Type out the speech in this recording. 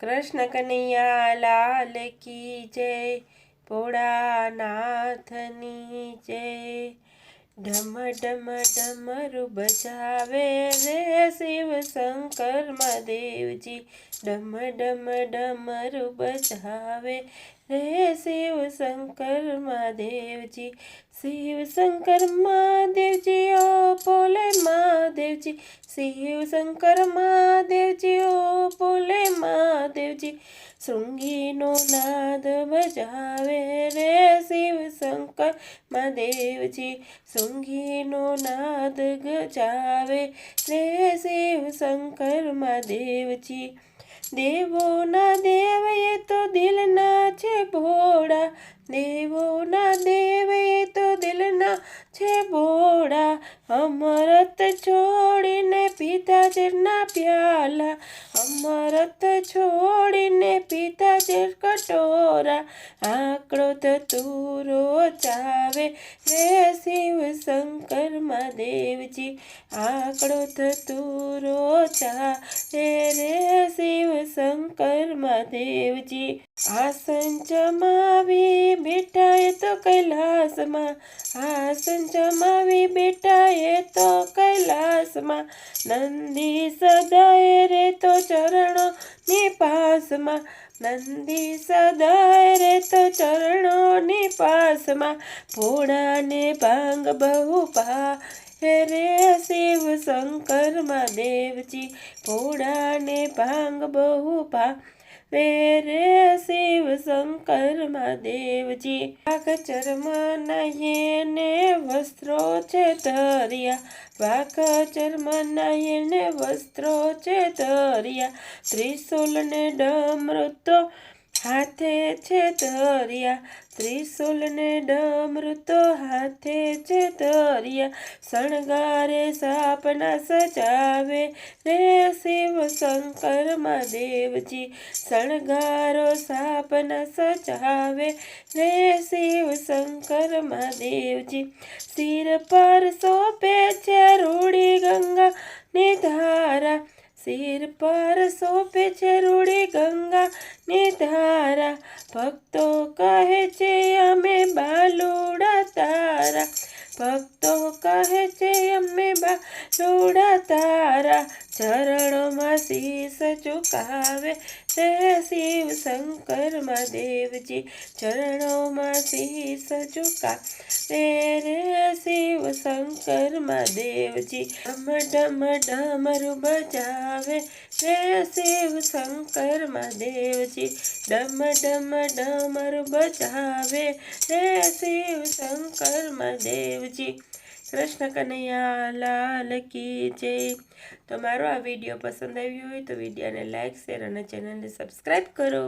कृष्ण कन्हैया लाल की जय, भोળાનાથની जय। ढम ढम डमरू बजावे रे शिव शंकर महादेव जी, डम डम डमरू बजावे रे शिव शंकर महादेव जी। शिव शंकर महादेव जी ओ बोले महादेव जी, शिव शंकर महादेव जी ओ बोले महादेव जी। श्रृंगीनो नाद बजावे रे शिव शंकर महादेव जी, श्रृंगीनो नाद गजावे रे शिव शंकर महादेव जी। देवो ना देव ये तो दिल ना छे भोळा, देवो ना देव ये तो दिल ना छे भोळा। अमृत छोड़ीने पीता जरना प्याला, अमृत छोड़ीने पीता जर कटोरा। आंकड़ो धतूरो चावे रे शिव शंकर महादेव जी, आंकड़ो धतूरो चावे रे शिव शंकर महादेव जी। आसन जमावी बेटाए तो कैलास मां, आसन जमावी बेटाए तो कैलास मां। नंदी सदाए रे तो चरणों नी पास मां, नंदी सदाए रे तो चरणों नी पास मां। भोळा ने भांग बहु पा रे शिव शंकर महादेव जी, भोळा ने भांग बहु पा रे शिव शंकर महादेव जी। वाघ चर्म नयने वस्त्रो छे धरिया, वाघ चर्म नयने वस्त्रो छे धरिया। त्रिशूल ने डमरू तो हाथे छे धरिया, त्रिशूल ने डमरू तो हाथे छे धरिया। शणगारे सापना सजावे रे शिव शंकर महादेव जी, शणगारो सापना सजावे रे शिव शंकर महादेव जी। सिर पर सोपे छे रूड़ी गंगा निधारा, सिर पर सोपे छे रूड़ी गंगा निधारा। भक्तो कहे छे अमे बालुड़ा तारा, भक्तो कहे छे अमे बालुड़ा तारा। चरणों में शीश झुकावे रे शिव शंकर महादेव जी, चरणों में शीश झुकावे रे शिव शंकर महादेव जी। डम डम डमरू बजावे रे शिव शंकर महादेव जी, डम डम डमरू बजावे रे शिव शंकर महादेव जी। कृष्ण कन्हैया लाल की जय। तो मारो आ वीडियो पसंद आव्यो होय तो वीडियो ने लाइक शेर और चैनल ने सब्सक्राइब करो।